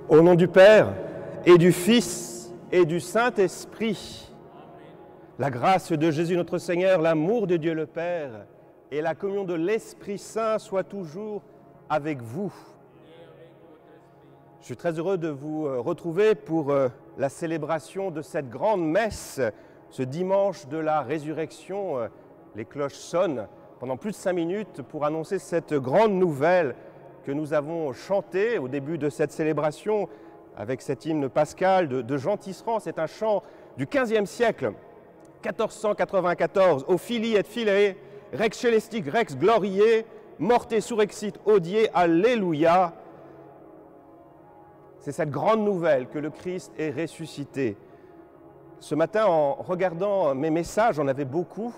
Au nom du Père et du Fils et du Saint-Esprit, la grâce de Jésus notre Seigneur, l'amour de Dieu le Père et la communion de l'Esprit Saint soient toujours avec vous. Je suis très heureux de vous retrouver pour la célébration de cette grande messe, ce dimanche de la résurrection. Les cloches sonnent pendant plus de 5 minutes pour annoncer cette grande nouvelle que nous avons chantée au début de cette célébration avec cet hymne pascal de Jean Tisserand. C'est un chant du XVe siècle, 1494, « Au fili et filé, rex celestique, rex gloriae, morte surexit odier, alléluia ». C'est cette grande nouvelle que le Christ est ressuscité. Ce matin, en regardant mes messages, j'en avais beaucoup,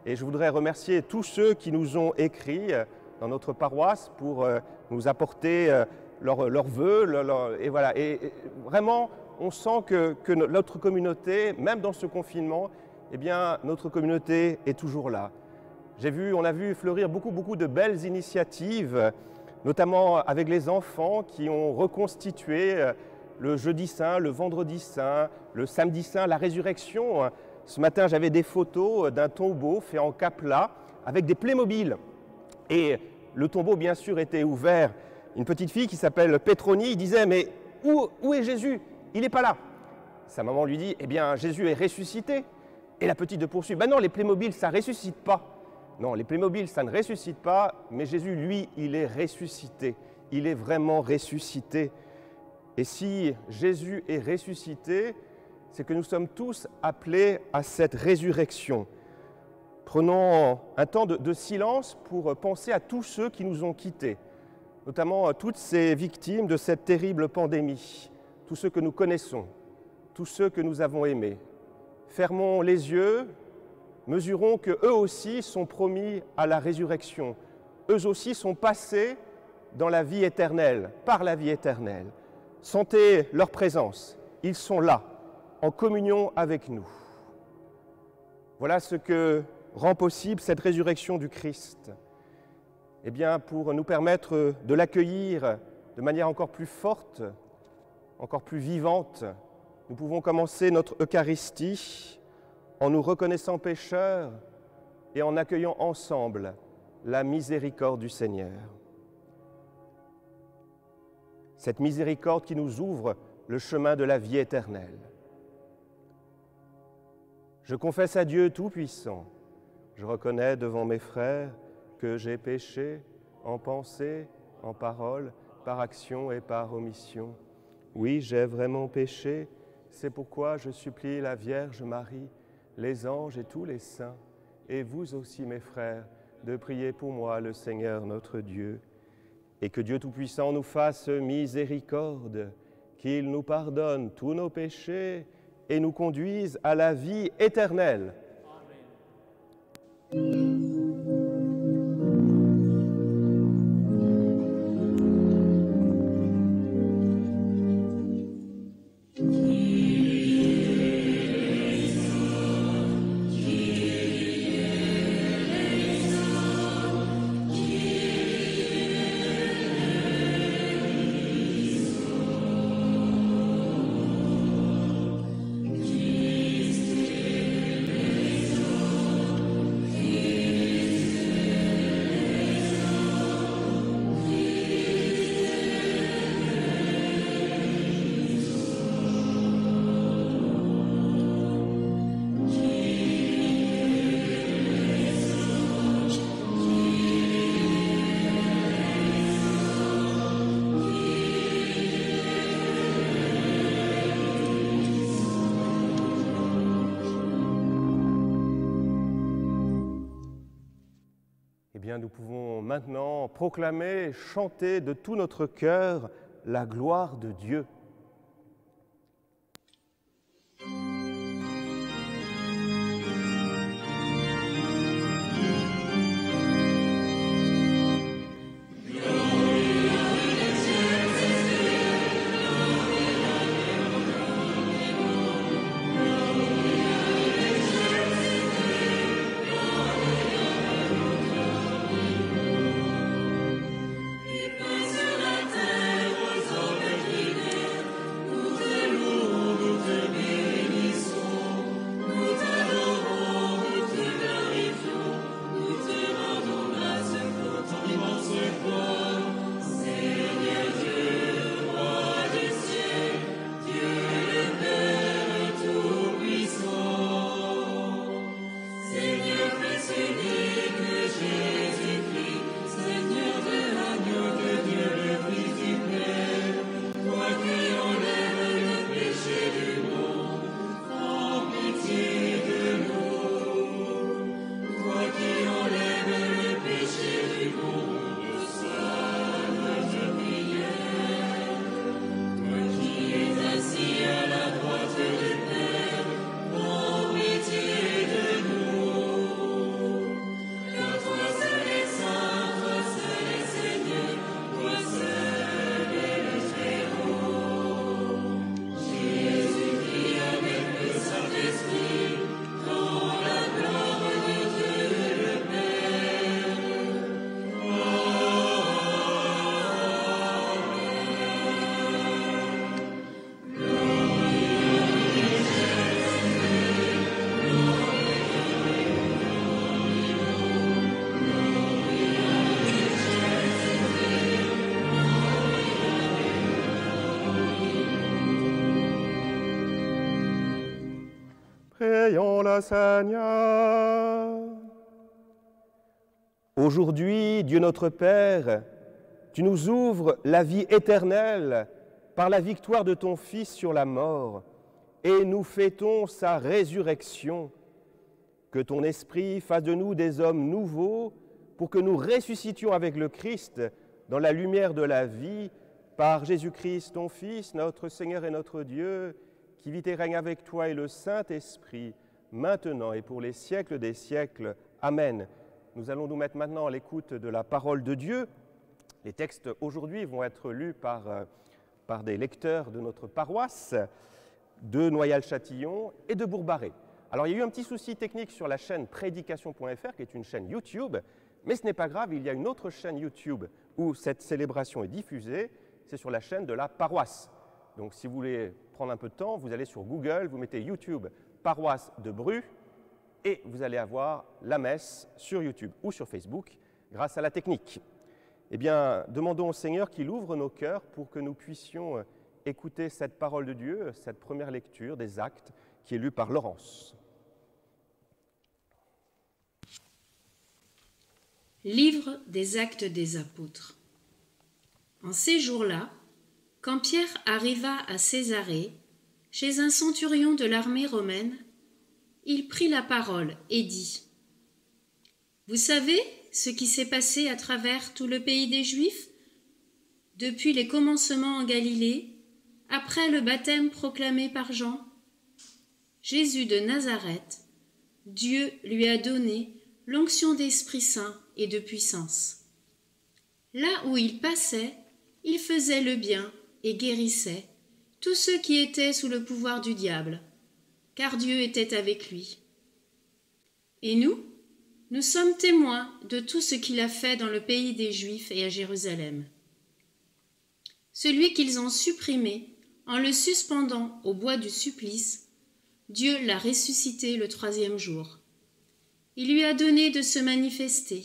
et je voudrais remercier tous ceux qui nous ont écrit dans notre paroisse pour nous apporter leurs vœux. Et voilà. Et vraiment, on sent que notre communauté, même dans ce confinement, eh bien, notre communauté est toujours là. On a vu fleurir beaucoup de belles initiatives, notamment avec les enfants qui ont reconstitué le jeudi saint, le vendredi saint, le samedi saint, la résurrection. Ce matin, j'avais des photos d'un tombeau fait en capla avec des Playmobil. Et le tombeau, bien sûr, était ouvert. Une petite fille qui s'appelle Petroni disait « Mais où est Jésus? Il n'est pas là !» Sa maman lui dit « Eh bien, Jésus est ressuscité. » Et la petite de poursuit « Ben non, les Playmobil, ça ne ressuscite pas. » Non, les Playmobil, ça ne ressuscite pas, mais Jésus, lui, il est ressuscité. Il est vraiment ressuscité. Et si Jésus est ressuscité, c'est que nous sommes tous appelés à cette résurrection. Prenons un temps de silence pour penser à tous ceux qui nous ont quittés, notamment à toutes ces victimes de cette terrible pandémie, tous ceux que nous connaissons, tous ceux que nous avons aimés. Fermons les yeux, mesurons qu'eux aussi sont promis à la résurrection. Eux aussi sont passés dans la vie éternelle, par la vie éternelle. Sentez leur présence, ils sont là, en communion avec nous. Voilà ce que rend possible cette résurrection du Christ. Eh bien, pour nous permettre de l'accueillir de manière encore plus forte, encore plus vivante, nous pouvons commencer notre Eucharistie en nous reconnaissant pécheurs et en accueillant ensemble la miséricorde du Seigneur. Cette miséricorde qui nous ouvre le chemin de la vie éternelle. Je confesse à Dieu Tout-Puissant, je reconnais devant mes frères que j'ai péché en pensée, en parole, par action et par omission. Oui, j'ai vraiment péché, c'est pourquoi je supplie la Vierge Marie, les anges et tous les saints, et vous aussi mes frères, de prier pour moi le Seigneur notre Dieu, et que Dieu Tout-Puissant nous fasse miséricorde, qu'il nous pardonne tous nos péchés et nous conduise à la vie éternelle. Amen. Nous pouvons maintenant proclamer, chanter de tout notre cœur la gloire de Dieu. prions le Seigneur. Aujourd'hui, Dieu notre Père, tu nous ouvres la vie éternelle par la victoire de ton Fils sur la mort, et nous fêtons sa résurrection. Que ton Esprit fasse de nous des hommes nouveaux pour que nous ressuscitions avec le Christ dans la lumière de la vie, par Jésus-Christ, ton Fils, notre Seigneur et notre Dieu, qui vit et règne avec toi et le Saint-Esprit, maintenant et pour les siècles des siècles. Amen. Nous allons nous mettre maintenant à l'écoute de la parole de Dieu. Les textes aujourd'hui vont être lus par des lecteurs de notre paroisse, de Noyal-Châtillon et de Bourg-Barré. Alors, il y a eu un petit souci technique sur la chaîne prédication.fr, qui est une chaîne YouTube, mais ce n'est pas grave, il y a une autre chaîne YouTube où cette célébration est diffusée, c'est sur la chaîne de la paroisse. Donc, si vous voulez prendre un peu de temps, vous allez sur Google, vous mettez YouTube paroisse de Bru, et vous allez avoir la messe sur YouTube ou sur Facebook grâce à la technique. Eh bien, demandons au Seigneur qu'il ouvre nos cœurs pour que nous puissions écouter cette parole de Dieu, cette première lecture des Actes qui est lue par Laurence. Livre des Actes des Apôtres. En ces jours-là, quand Pierre arriva à Césarée, chez un centurion de l'armée romaine, il prit la parole et dit : « Vous savez ce qui s'est passé à travers tout le pays des Juifs, depuis les commencements en Galilée, après le baptême proclamé par Jean ? Jésus de Nazareth, Dieu lui a donné l'onction d'Esprit Saint et de puissance. Là où il passait, il faisait le bien et guérissait tous ceux qui étaient sous le pouvoir du diable, car Dieu était avec lui. Et nous sommes témoins de tout ce qu'il a fait dans le pays des Juifs et à Jérusalem. Celui qu'ils ont supprimé, en le suspendant au bois du supplice, Dieu l'a ressuscité le 3e jour. Il lui a donné de se manifester,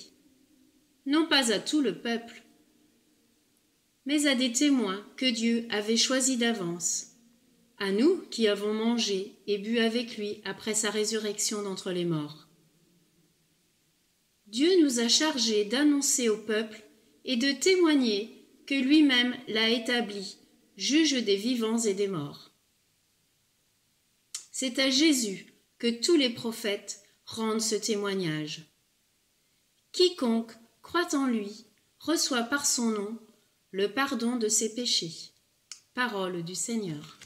non pas à tout le peuple, mais à des témoins que Dieu avait choisis d'avance, à nous qui avons mangé et bu avec lui après sa résurrection d'entre les morts. Dieu nous a chargés d'annoncer au peuple et de témoigner que lui-même l'a établi, juge des vivants et des morts. C'est à Jésus que tous les prophètes rendent ce témoignage. Quiconque croit en lui reçoit par son nom le pardon de ses péchés. Parole du Seigneur.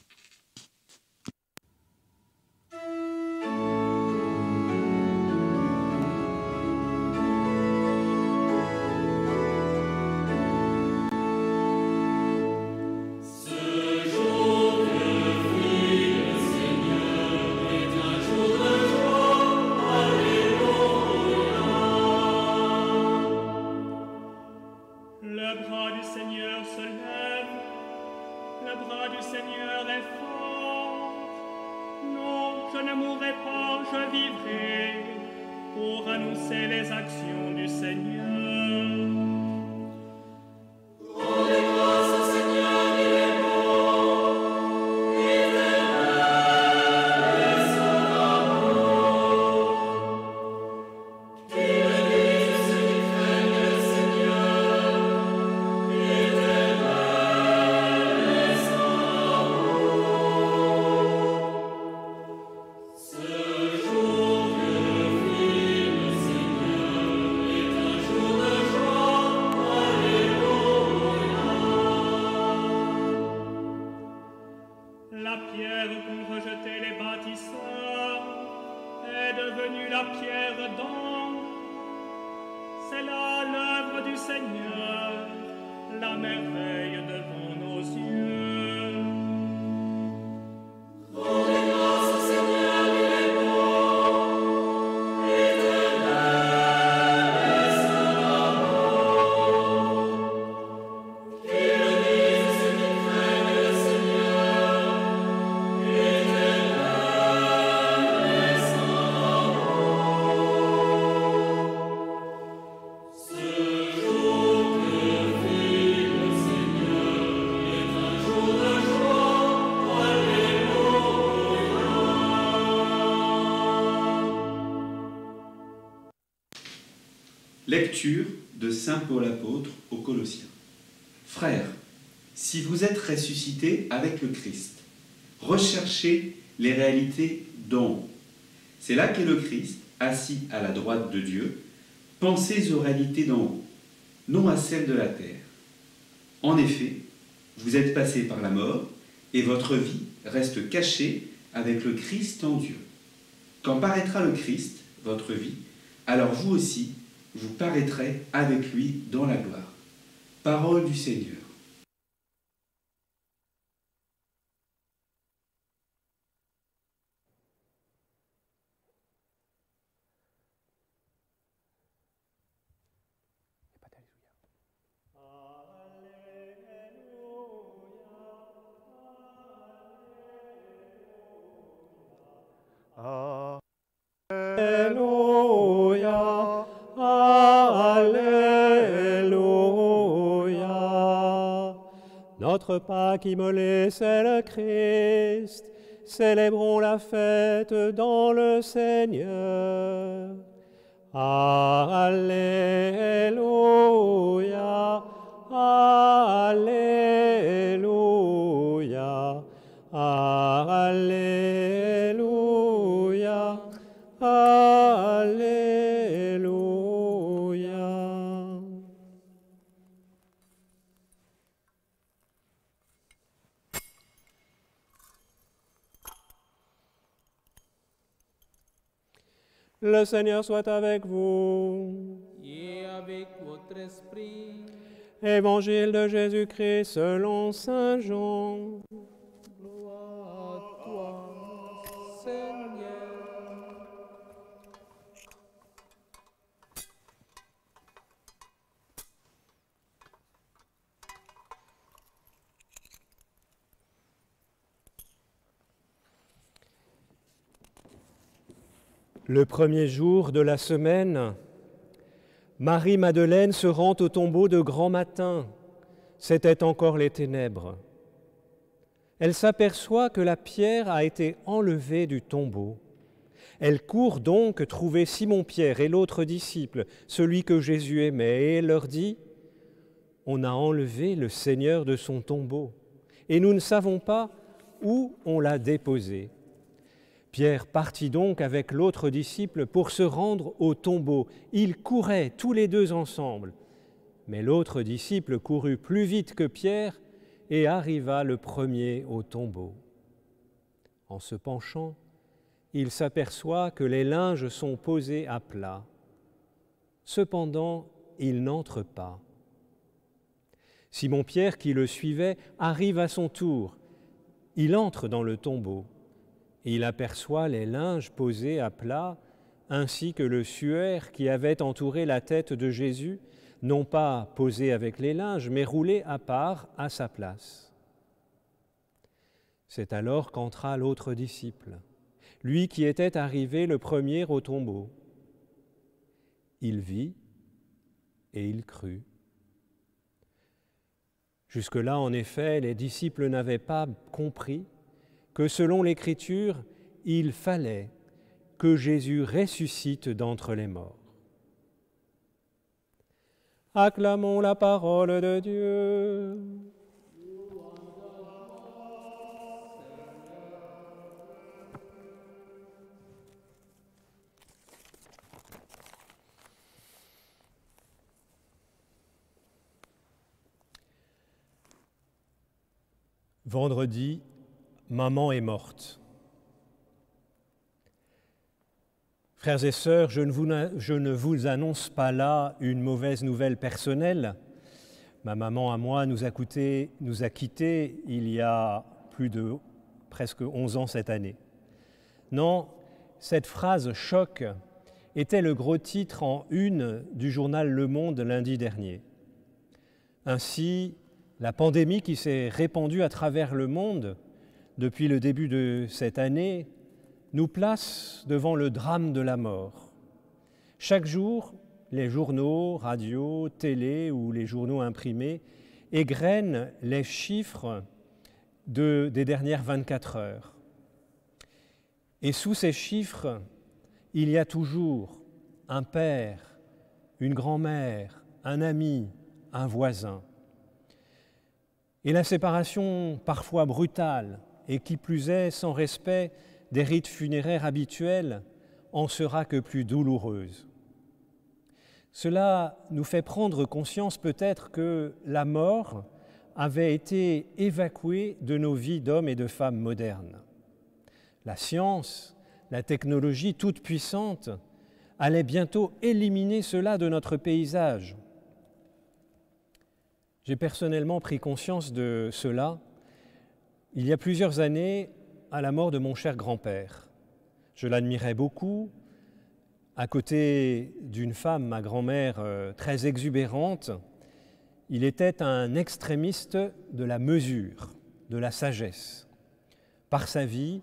Ce jour que fit le Seigneur Lecture de saint Paul apôtre aux Colossiens. Frères, si vous êtes ressuscités avec le Christ, recherchez les réalités d'en haut. C'est là qu'est le Christ, assis à la droite de Dieu. Pensez aux réalités d'en haut, non à celles de la terre. En effet, vous êtes passés par la mort, et votre vie reste cachée avec le Christ en Dieu. Quand paraîtra le Christ, votre vie, alors vous aussi, vous paraîtrez avec lui dans la gloire. Parole du Seigneur. Alléluia, Alléluia. Notre Pâque immolé, c'est le Christ. Célébrons la fête dans le Seigneur. Alléluia, Alléluia, Alléluia, Alléluia. Le Seigneur soit avec vous. Et avec votre esprit. Évangile de Jésus-Christ selon saint Jean. Gloire à toi, Seigneur. Le premier jour de la semaine, Marie-Madeleine se rend au tombeau de grand matin. C'étaient encore les ténèbres. Elle s'aperçoit que la pierre a été enlevée du tombeau. Elle court donc trouver Simon-Pierre et l'autre disciple, celui que Jésus aimait, et elle leur dit « On a enlevé le Seigneur de son tombeau, et nous ne savons pas où on l'a déposé. » Pierre partit donc avec l'autre disciple pour se rendre au tombeau. Ils couraient tous les deux ensemble. Mais l'autre disciple courut plus vite que Pierre et arriva le premier au tombeau. En se penchant, il s'aperçoit que les linges sont posés à plat. Cependant, il n'entre pas. Simon-Pierre, qui le suivait, arrive à son tour. Il entre dans le tombeau. Il aperçoit les linges posés à plat, ainsi que le suaire qui avait entouré la tête de Jésus, non pas posé avec les linges, mais roulé à part à sa place. C'est alors qu'entra l'autre disciple, lui qui était arrivé le premier au tombeau. Il vit et il crut. Jusque-là, en effet, les disciples n'avaient pas compris que selon l'Écriture, il fallait que Jésus ressuscite d'entre les morts. Acclamons la parole de Dieu. Vendredi, maman est morte. Frères et sœurs, je ne vous annonce pas là une mauvaise nouvelle personnelle. Ma maman à moi nous a quittés il y a plus de presque 11 ans cette année. Non, cette phrase choc était le gros titre en une du journal Le Monde lundi dernier. Ainsi, la pandémie qui s'est répandue à travers le monde depuis le début de cette année nous place devant le drame de la mort. Chaque jour, les journaux, radios, télé ou les journaux imprimés égrènent les chiffres des dernières 24 heures. Et sous ces chiffres, il y a toujours un père, une grand-mère, un ami, un voisin. Et la séparation parfois brutale, et qui plus est sans respect des rites funéraires habituels, en sera que plus douloureuse. Cela nous fait prendre conscience peut-être que la mort avait été évacuée de nos vies d'hommes et de femmes modernes. La science, la technologie toute puissante allait bientôt éliminer cela de notre paysage. J'ai personnellement pris conscience de cela il y a plusieurs années à la mort de mon cher grand-père. Je l'admirais beaucoup. À côté d'une femme, ma grand-mère, très exubérante, il était un extrémiste de la mesure, de la sagesse. Par sa vie,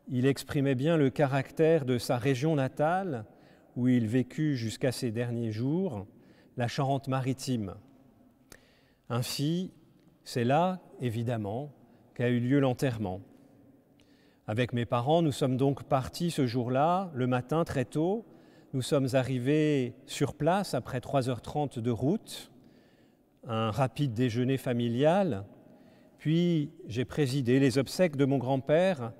il exprimait bien le caractère de sa région natale, où il vécut jusqu'à ses derniers jours, la Charente-Maritime. Ainsi, c'est là, évidemment, qu'a eu lieu l'enterrement. Avec mes parents, nous sommes donc partis ce jour-là, le matin, très tôt. Nous sommes arrivés sur place après 3h30 de route, un rapide déjeuner familial, puis j'ai présidé les obsèques de mon grand-père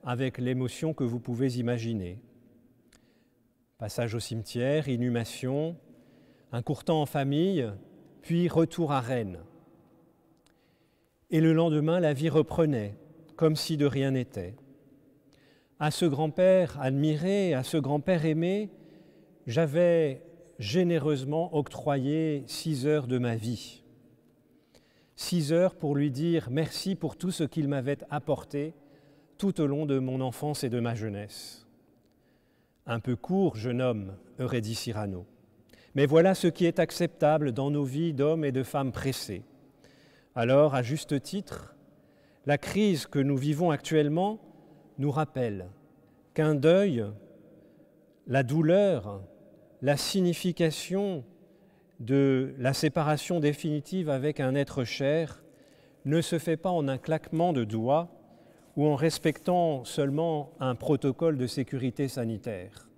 avec l'émotion que vous pouvez imaginer. Passage au cimetière, inhumation, un court temps en famille, puis retour à Rennes. Et le lendemain, la vie reprenait, comme si de rien n'était. À ce grand-père admiré, à ce grand-père aimé, j'avais généreusement octroyé 6 heures de ma vie. 6 heures pour lui dire merci pour tout ce qu'il m'avait apporté tout au long de mon enfance et de ma jeunesse. Un peu court, jeune homme, aurait dit Cyrano. Mais voilà ce qui est acceptable dans nos vies d'hommes et de femmes pressés. Alors, à juste titre, la crise que nous vivons actuellement nous rappelle qu'un deuil, la douleur, la signification de la séparation définitive avec un être cher ne se fait pas en un claquement de doigts ou en respectant seulement un protocole de sécurité sanitaire.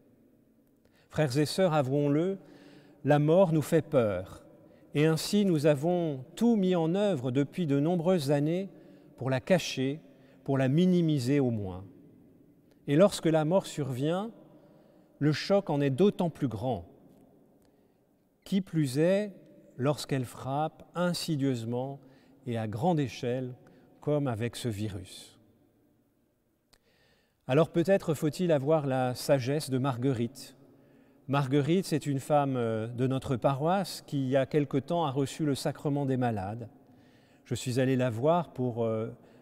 Frères et sœurs, avouons-le, la mort nous fait peur et ainsi nous avons tout mis en œuvre depuis de nombreuses années pour la cacher, pour la minimiser au moins. Et lorsque la mort survient, le choc en est d'autant plus grand. Qui plus est, lorsqu'elle frappe insidieusement et à grande échelle, comme avec ce virus. Alors peut-être faut-il avoir la sagesse de Marguerite. Marguerite, c'est une femme de notre paroisse qui, il y a quelque temps, a reçu le sacrement des malades. Je suis allé la voir pour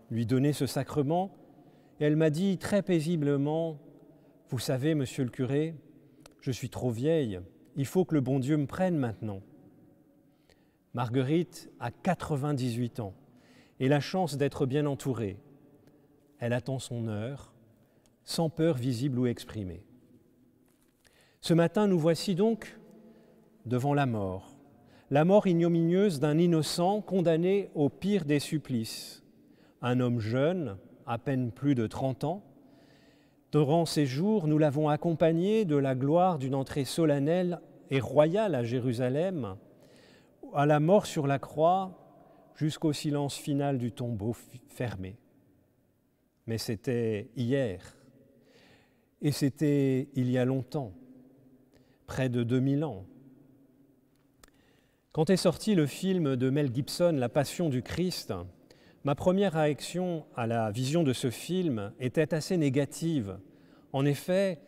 lui donner ce sacrement et elle m'a dit très paisiblement « Vous savez, monsieur le curé, je suis trop vieille, il faut que le bon Dieu me prenne maintenant. » Marguerite a 98 ans et la chance d'être bien entourée. Elle attend son heure, sans peur visible ou exprimée. Ce matin, nous voici donc devant la mort ignominieuse d'un innocent condamné au pire des supplices. Un homme jeune, à peine plus de 30 ans. Durant ces jours, nous l'avons accompagné de la gloire d'une entrée solennelle et royale à Jérusalem, à la mort sur la croix, jusqu'au silence final du tombeau fermé. Mais c'était hier, et c'était il y a longtemps, près de 2000 ans. Quand est sorti le film de Mel Gibson, La Passion du Christ, ma première réaction à la vision de ce film était assez négative. En effet,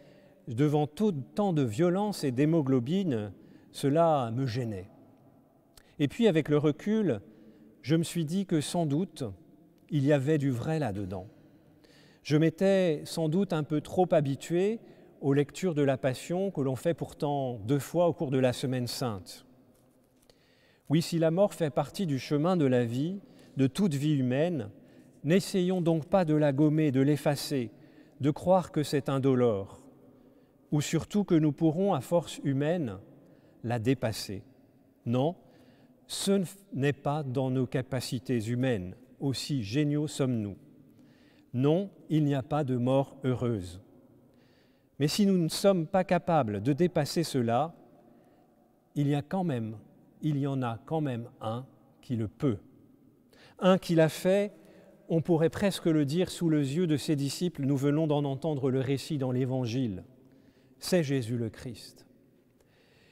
devant tant de violence et d'hémoglobine, cela me gênait. Et puis, avec le recul, je me suis dit que sans doute, il y avait du vrai là-dedans. Je m'étais sans doute un peu trop habitué aux lectures de la Passion que l'on fait pourtant 2 fois au cours de la Semaine Sainte. Oui, si la mort fait partie du chemin de la vie, de toute vie humaine, n'essayons donc pas de la gommer, de l'effacer, de croire que c'est indolore, ou surtout que nous pourrons, à force humaine, la dépasser. Non, ce n'est pas dans nos capacités humaines, aussi géniaux sommes-nous. Non, il n'y a pas de mort heureuse. Mais si nous ne sommes pas capables de dépasser cela, il y en a quand même un qui le peut. Un qui l'a fait, on pourrait presque le dire sous les yeux de ses disciples, nous venons d'en entendre le récit dans l'Évangile. C'est Jésus le Christ.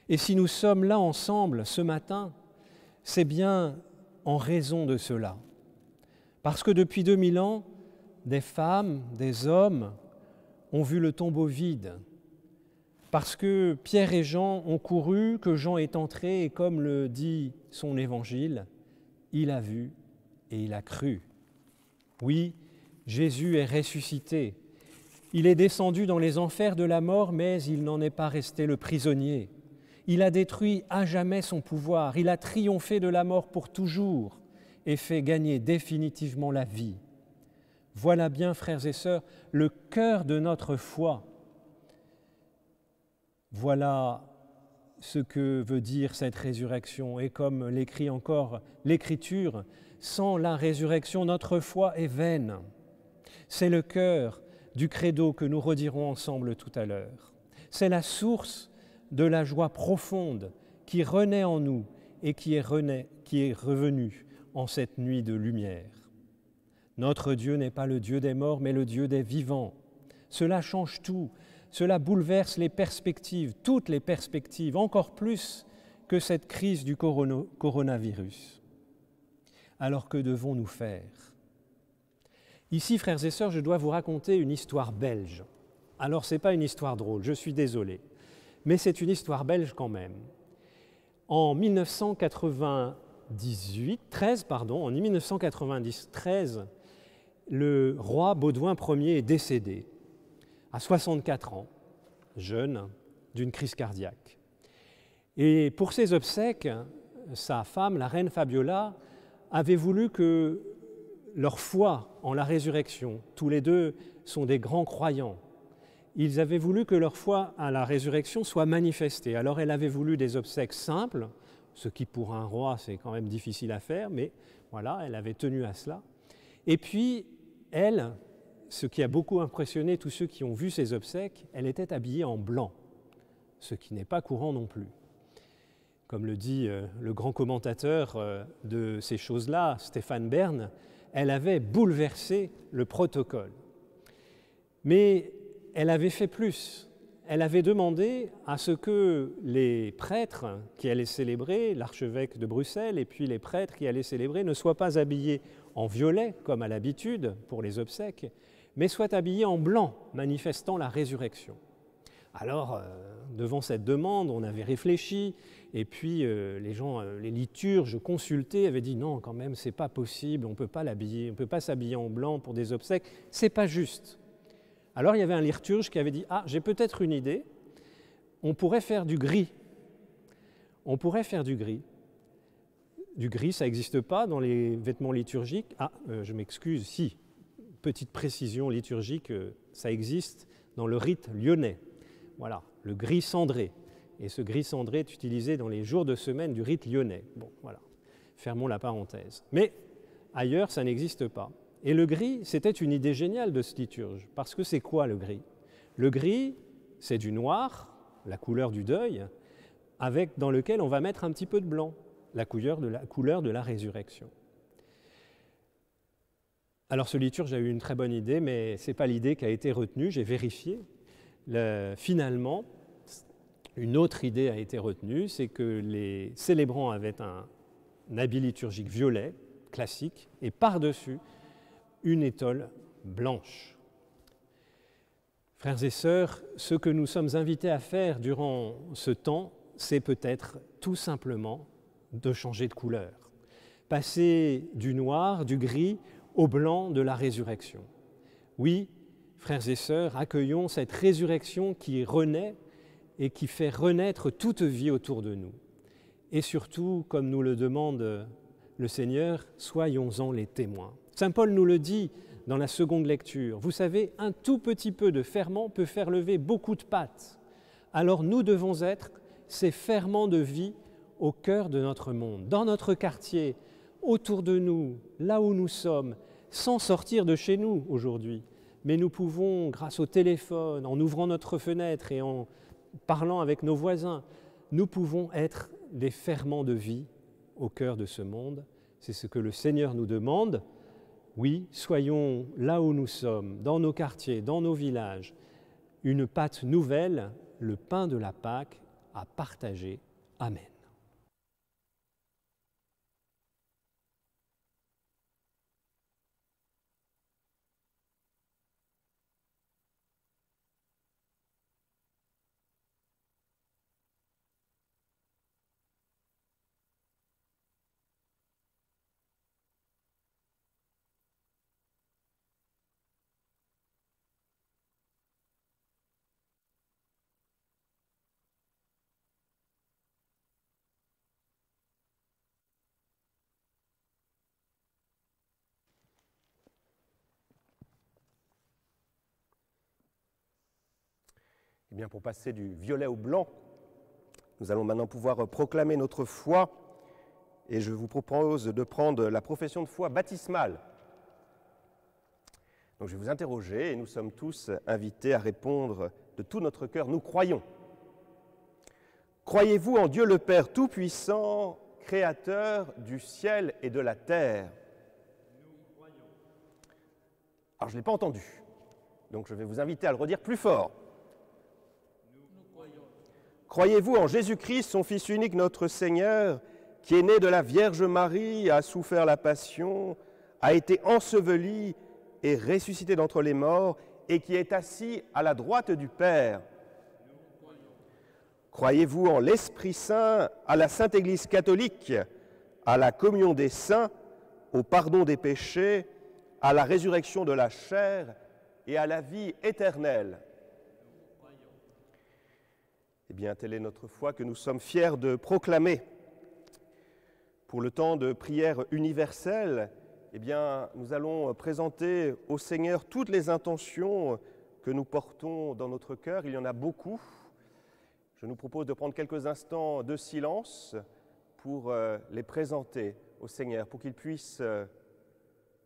Et si nous sommes là ensemble ce matin, c'est bien en raison de cela. Parce que depuis 2000 ans, des femmes, des hommes ont vu le tombeau vide. Parce que Pierre et Jean ont couru, que Jean est entré et comme le dit son Évangile, il a vu et il a cru. Oui, Jésus est ressuscité. Il est descendu dans les enfers de la mort, mais il n'en est pas resté le prisonnier. Il a détruit à jamais son pouvoir. Il a triomphé de la mort pour toujours et fait gagner définitivement la vie. Voilà bien, frères et sœurs, le cœur de notre foi. Voilà ce que veut dire cette résurrection. Et comme l'écrit encore l'Écriture, sans la résurrection, notre foi est vaine. C'est le cœur du credo que nous redirons ensemble tout à l'heure. C'est la source de la joie profonde qui renaît en nous et qui est revenue en cette nuit de lumière. Notre Dieu n'est pas le Dieu des morts, mais le Dieu des vivants. Cela change tout. Cela bouleverse les perspectives, toutes les perspectives, encore plus que cette crise du coronavirus. Alors que devons-nous faire ? Ici, frères et sœurs, je dois vous raconter une histoire belge. Alors, ce n'est pas une histoire drôle, je suis désolé, mais c'est une histoire belge quand même. En 1993, le roi Baudouin Ier est décédé à 64 ans, jeune, d'une crise cardiaque. Et pour ses obsèques, sa femme, la reine Fabiola, avait voulu que leur foi en la résurrection, tous les deux sont des grands croyants, ils avaient voulu que leur foi à la résurrection soit manifestée. Alors elle avait voulu des obsèques simples, ce qui pour un roi c'est quand même difficile à faire, mais voilà, elle avait tenu à cela. Et puis elle, ce qui a beaucoup impressionné tous ceux qui ont vu ses obsèques, elle était habillée en blanc, ce qui n'est pas courant non plus. Comme le dit le grand commentateur de ces choses-là, Stéphane Bern, elle avait bouleversé le protocole. Mais elle avait fait plus. Elle avait demandé à ce que les prêtres qui allaient célébrer, l'archevêque de Bruxelles et puis les prêtres qui allaient célébrer, ne soient pas habillés en violet, comme à l'habitude pour les obsèques, mais soient habillés en blanc, manifestant la résurrection. Alors, devant cette demande, on avait réfléchi, et puis les gens, les liturges consultés avaient dit non, quand même, c'est pas possible, on peut pas l'habiller, on peut pas s'habiller en blanc pour des obsèques, c'est pas juste. Alors il y avait un liturge qui avait dit ah, j'ai peut-être une idée, on pourrait faire du gris. On pourrait faire du gris. Du gris, ça n'existe pas dans les vêtements liturgiques. Ah, je m'excuse, si, petite précision liturgique, ça existe dans le rite lyonnais. Voilà, le gris cendré. Et ce gris cendré est utilisé dans les jours de semaine du rite lyonnais. Bon, voilà, fermons la parenthèse. Mais ailleurs, ça n'existe pas. Et le gris, c'était une idée géniale de ce liturge, parce que c'est quoi le gris ? Le gris, c'est du noir, la couleur du deuil, dans lequel on va mettre un petit peu de blanc, la couleur de la résurrection. Alors ce liturge a eu une très bonne idée, mais ce n'est pas l'idée qui a été retenue, j'ai vérifié. Finalement, une autre idée a été retenue, c'est que les célébrants avaient un habit liturgique violet, classique, et par-dessus, une étole blanche. Frères et sœurs, ce que nous sommes invités à faire durant ce temps, c'est peut-être tout simplement de changer de couleur. Passer du noir, du gris, au blanc de la résurrection. Oui, frères et sœurs, accueillons cette résurrection qui renaît et qui fait renaître toute vie autour de nous. Et surtout, comme nous le demande le Seigneur, soyons-en les témoins. Saint Paul nous le dit dans la seconde lecture. Vous savez, un tout petit peu de ferment peut faire lever beaucoup de pâtes. Alors nous devons être ces ferments de vie au cœur de notre monde, dans notre quartier, autour de nous, là où nous sommes, sans sortir de chez nous aujourd'hui. Mais nous pouvons, grâce au téléphone, en ouvrant notre fenêtre et en parlant avec nos voisins, nous pouvons être des ferments de vie au cœur de ce monde. C'est ce que le Seigneur nous demande. Oui, soyons là où nous sommes, dans nos quartiers, dans nos villages, une pâte nouvelle, le pain de la Pâque, à partager. Amen. Eh bien, pour passer du violet au blanc, nous allons maintenant pouvoir proclamer notre foi et je vous propose de prendre la profession de foi baptismale. Donc je vais vous interroger et nous sommes tous invités à répondre de tout notre cœur. Nous croyons. Croyez-vous en Dieu le Père Tout-Puissant, Créateur du ciel et de la terre? Nous croyons. Alors je ne l'ai pas entendu, donc je vais vous inviter à le redire plus fort. Croyez-vous en Jésus-Christ, son Fils unique, notre Seigneur, qui est né de la Vierge Marie, a souffert la passion, a été enseveli et ressuscité d'entre les morts, et qui est assis à la droite du Père? Croyez-vous en l'Esprit Saint, à la Sainte Église catholique, à la communion des saints, au pardon des péchés, à la résurrection de la chair et à la vie éternelle? Eh bien, telle est notre foi que nous sommes fiers de proclamer. Pour le temps de prière universelle, eh bien, nous allons présenter au Seigneur toutes les intentions que nous portons dans notre cœur. Il y en a beaucoup. Je nous propose de prendre quelques instants de silence pour les présenter au Seigneur, pour qu'il puisse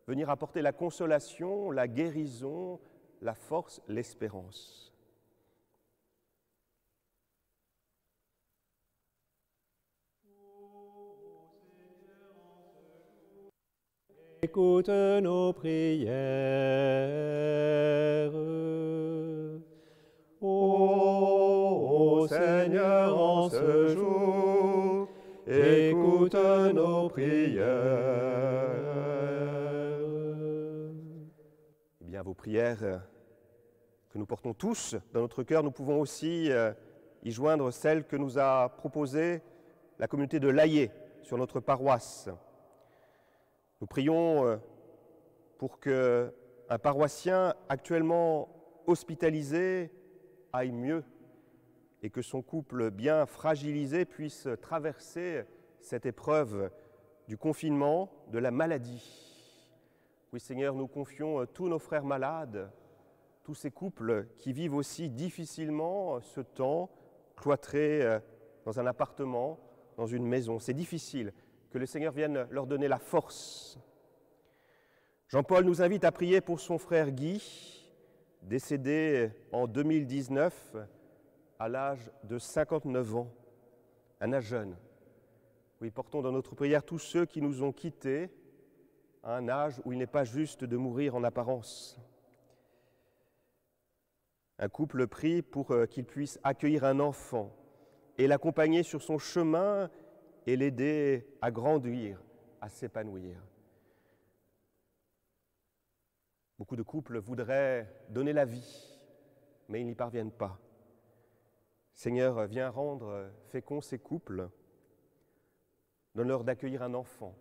venir apporter la consolation, la guérison, la force, l'espérance. Écoute nos prières. Ô Seigneur, en ce jour, écoute nos prières. Eh bien, vos prières que nous portons tous dans notre cœur, nous pouvons aussi y joindre celles que nous a proposées la communauté de l'Aillé sur notre paroisse. Nous prions pour qu'un paroissien actuellement hospitalisé aille mieux et que son couple bien fragilisé puisse traverser cette épreuve du confinement, de la maladie. Oui, Seigneur, nous confions tous nos frères malades, tous ces couples qui vivent aussi difficilement ce temps, cloîtrés dans un appartement, dans une maison. C'est difficile. Que le Seigneur vienne leur donner la force. Jean-Paul nous invite à prier pour son frère Guy, décédé en 2019 à l'âge de 59 ans, un âge jeune. Oui, portons dans notre prière tous ceux qui nous ont quittés à un âge où il n'est pas juste de mourir en apparence. Un couple prie pour qu'il puisse accueillir un enfant et l'accompagner sur son chemin et l'aider à grandir, à s'épanouir. Beaucoup de couples voudraient donner la vie, mais ils n'y parviennent pas. Seigneur, viens rendre féconds ces couples. Donne-leur d'accueillir un enfant.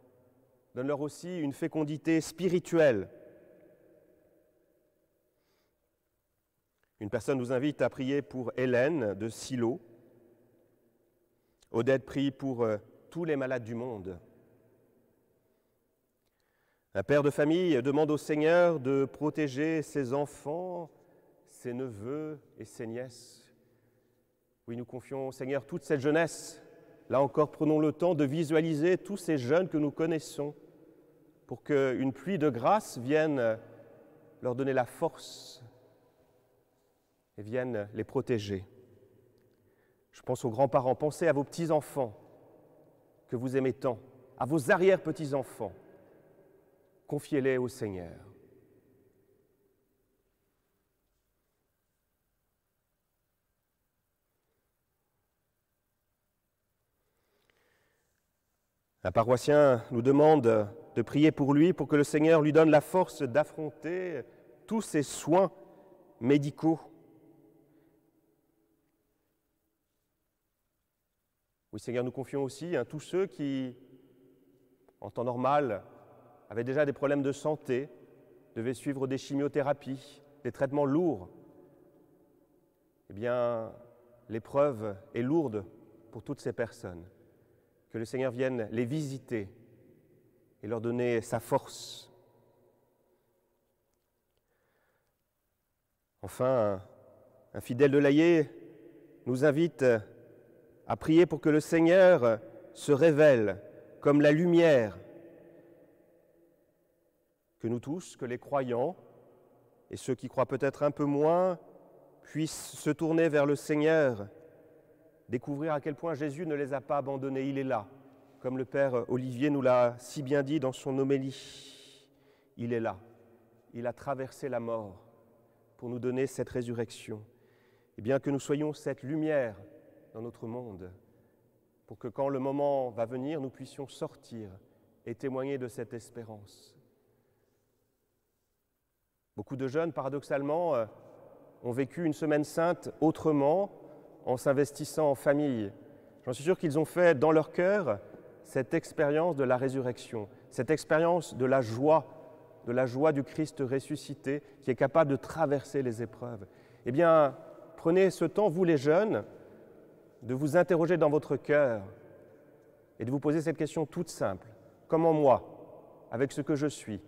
Donne-leur aussi une fécondité spirituelle. Une personne nous invite à prier pour Hélène de Silo. Odette prie pour tous les malades du monde. Un père de famille demande au Seigneur de protéger ses enfants, ses neveux et ses nièces. Oui, nous confions au Seigneur toute cette jeunesse. Là encore, prenons le temps de visualiser tous ces jeunes que nous connaissons pour qu'une pluie de grâce vienne leur donner la force et vienne les protéger. Je pense aux grands-parents, pensez à vos petits-enfants que vous aimez tant, à vos arrière-petits-enfants. Confiez-les au Seigneur. Un paroissien nous demande de prier pour lui, pour que le Seigneur lui donne la force d'affronter tous ces soins médicaux. Oui, Seigneur, nous confions aussi tous ceux qui, en temps normal, avaient déjà des problèmes de santé, devaient suivre des chimiothérapies, des traitements lourds. Eh bien, l'épreuve est lourde pour toutes ces personnes. Que le Seigneur vienne les visiter et leur donner sa force. Enfin, un fidèle de l'Aillé nous invite à prier pour que le Seigneur se révèle comme la lumière, que nous tous, que les croyants et ceux qui croient peut-être un peu moins, puissent se tourner vers le Seigneur, découvrir à quel point Jésus ne les a pas abandonnés, il est là, comme le Père Olivier nous l'a si bien dit dans son homélie. Il est là, il a traversé la mort pour nous donner cette résurrection. Et bien que nous soyons cette lumière dans notre monde, pour que quand le moment va venir, nous puissions sortir et témoigner de cette espérance. Beaucoup de jeunes, paradoxalement, ont vécu une semaine sainte autrement, en s'investissant en famille. J'en suis sûr qu'ils ont fait dans leur cœur cette expérience de la résurrection, cette expérience de la joie du Christ ressuscité qui est capable de traverser les épreuves. Eh bien, prenez ce temps, vous les jeunes, de vous interroger dans votre cœur et de vous poser cette question toute simple. Comment moi, avec ce que je suis,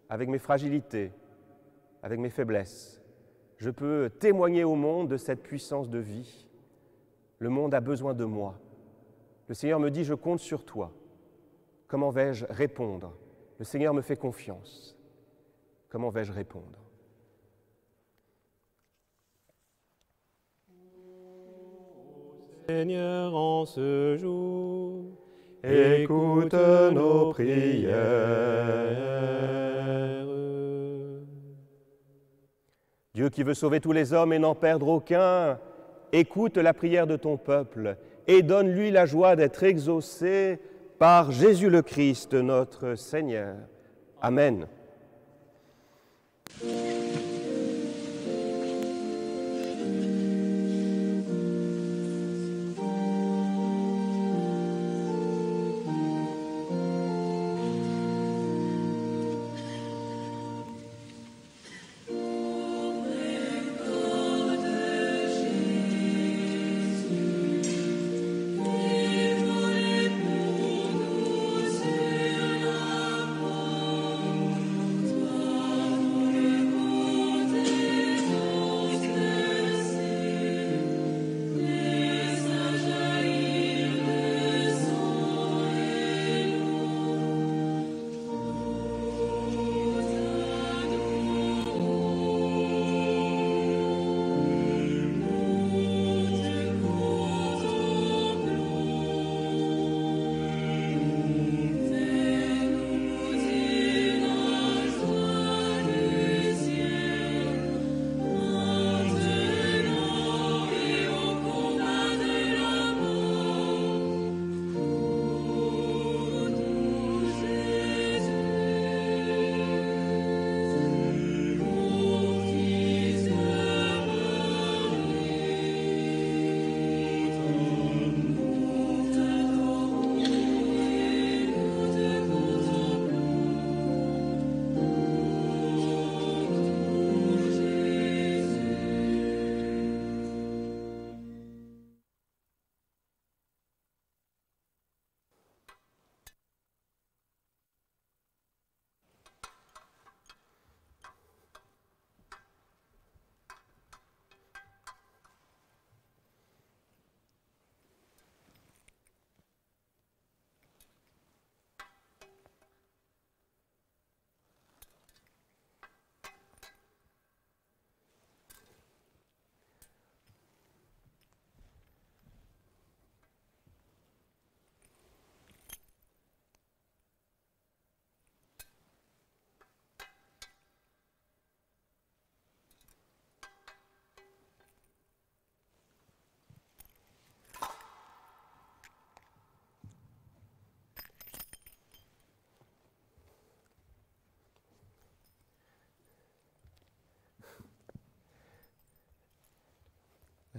avec mes fragilités, avec mes faiblesses, je peux témoigner au monde de cette puissance de vie. Le monde a besoin de moi. Le Seigneur me dit, je compte sur toi. Comment vais-je répondre? Le Seigneur me fait confiance. Comment vais-je répondre? Seigneur, en ce jour, écoute nos prières. Dieu qui veut sauver tous les hommes et n'en perdre aucun, écoute la prière de ton peuple et donne-lui la joie d'être exaucé par Jésus le Christ, notre Seigneur. Amen.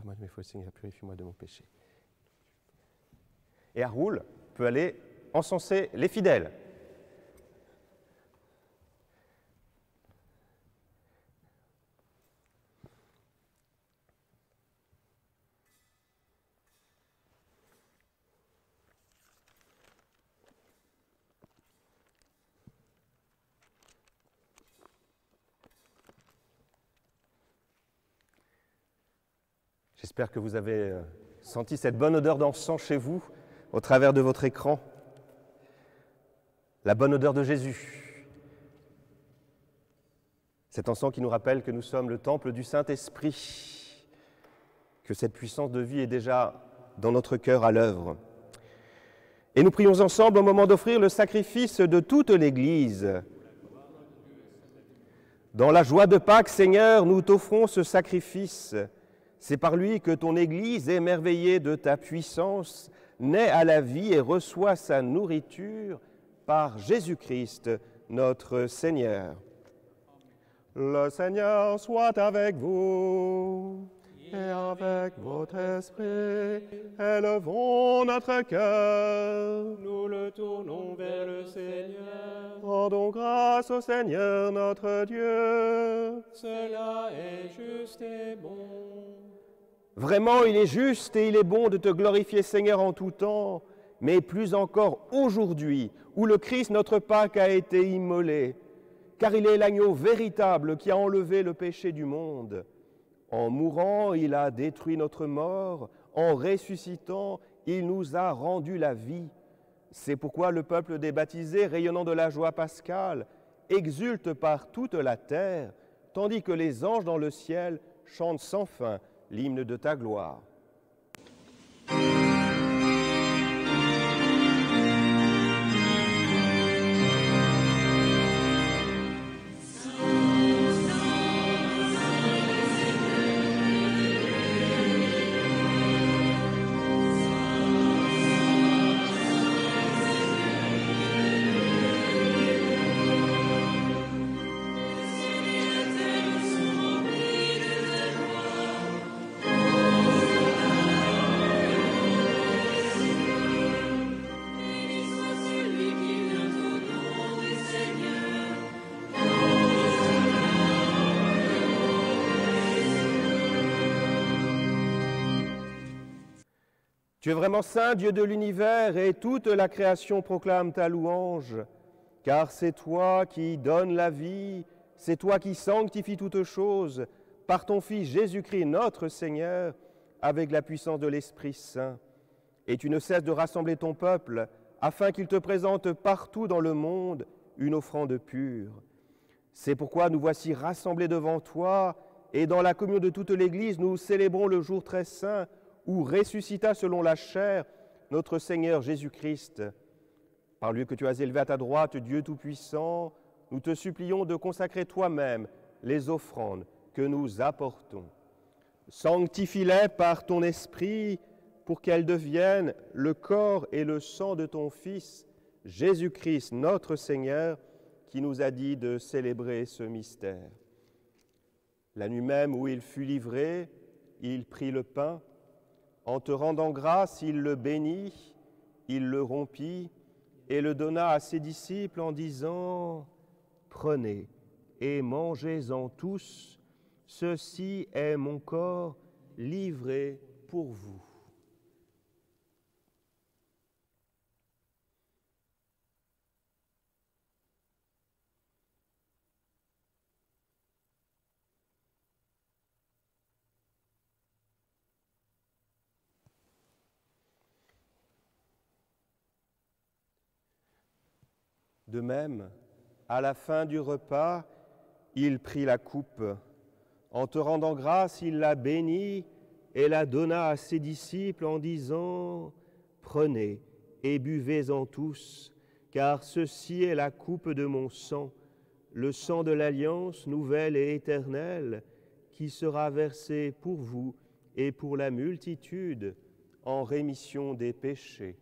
Lave-moi de mes fautes, Seigneur, purifie-moi de mon péché. Et Haroul peut aller encenser les fidèles. J'espère que vous avez senti cette bonne odeur d'encens chez vous, au travers de votre écran. La bonne odeur de Jésus. Cet encens qui nous rappelle que nous sommes le temple du Saint-Esprit, que cette puissance de vie est déjà dans notre cœur à l'œuvre. Et nous prions ensemble au moment d'offrir le sacrifice de toute l'Église. Dans la joie de Pâques, Seigneur, nous t'offrons ce sacrifice. C'est par lui que ton Église, émerveillée de ta puissance, naît à la vie et reçoit sa nourriture par Jésus-Christ, notre Seigneur. Le Seigneur soit avec vous et avec votre esprit. Élevons notre cœur. Nous le tournons vers le Seigneur. Rendons grâce au Seigneur notre Dieu. Cela est juste et bon. Vraiment, il est juste et il est bon de te glorifier, Seigneur, en tout temps, mais plus encore aujourd'hui, où le Christ, notre Pâque, a été immolé, car il est l'agneau véritable qui a enlevé le péché du monde. En mourant, il a détruit notre mort, en ressuscitant, il nous a rendu la vie. C'est pourquoi le peuple des baptisés, rayonnant de la joie pascale, exulte par toute la terre, tandis que les anges dans le ciel chantent sans fin l'hymne de ta gloire. Tu es vraiment saint, Dieu de l'univers, et toute la création proclame ta louange, car c'est toi qui donnes la vie, c'est toi qui sanctifies toutes choses, par ton Fils Jésus-Christ, notre Seigneur, avec la puissance de l'Esprit Saint. Et tu ne cesses de rassembler ton peuple, afin qu'il te présente partout dans le monde une offrande pure. C'est pourquoi nous voici rassemblés devant toi, et dans la communion de toute l'Église, nous célébrons le jour très saint, où ressuscita selon la chair notre Seigneur Jésus-Christ. Par lui que tu as élevé à ta droite, Dieu Tout-Puissant, nous te supplions de consacrer toi-même les offrandes que nous apportons. Sanctifie-les par ton esprit pour qu'elles deviennent le corps et le sang de ton Fils, Jésus-Christ, notre Seigneur, qui nous a dit de célébrer ce mystère. La nuit même où il fut livré, il prit le pain. En te rendant grâce, il le bénit, il le rompit et le donna à ses disciples en disant « Prenez et mangez-en tous, ceci est mon corps livré pour vous. » De même, à la fin du repas, il prit la coupe. En te rendant grâce, il la bénit et la donna à ses disciples en disant « Prenez et buvez-en tous, car ceci est la coupe de mon sang, le sang de l'alliance nouvelle et éternelle, qui sera versé pour vous et pour la multitude en rémission des péchés.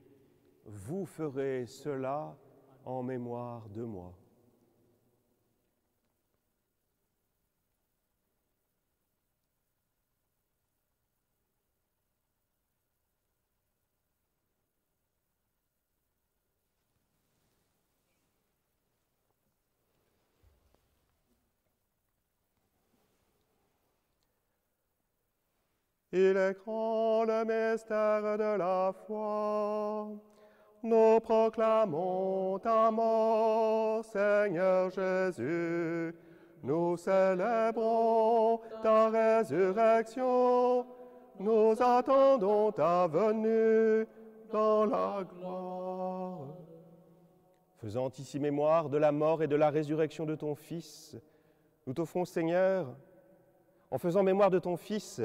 Vous ferez cela en mémoire de moi. » Il est grand le mystère de la foi. Nous proclamons ta mort, Seigneur Jésus. Nous célébrons ta résurrection. Nous attendons ta venue dans la gloire. Faisant ici mémoire de la mort et de la résurrection de ton Fils, nous t'offrons, Seigneur, en faisant mémoire de ton Fils,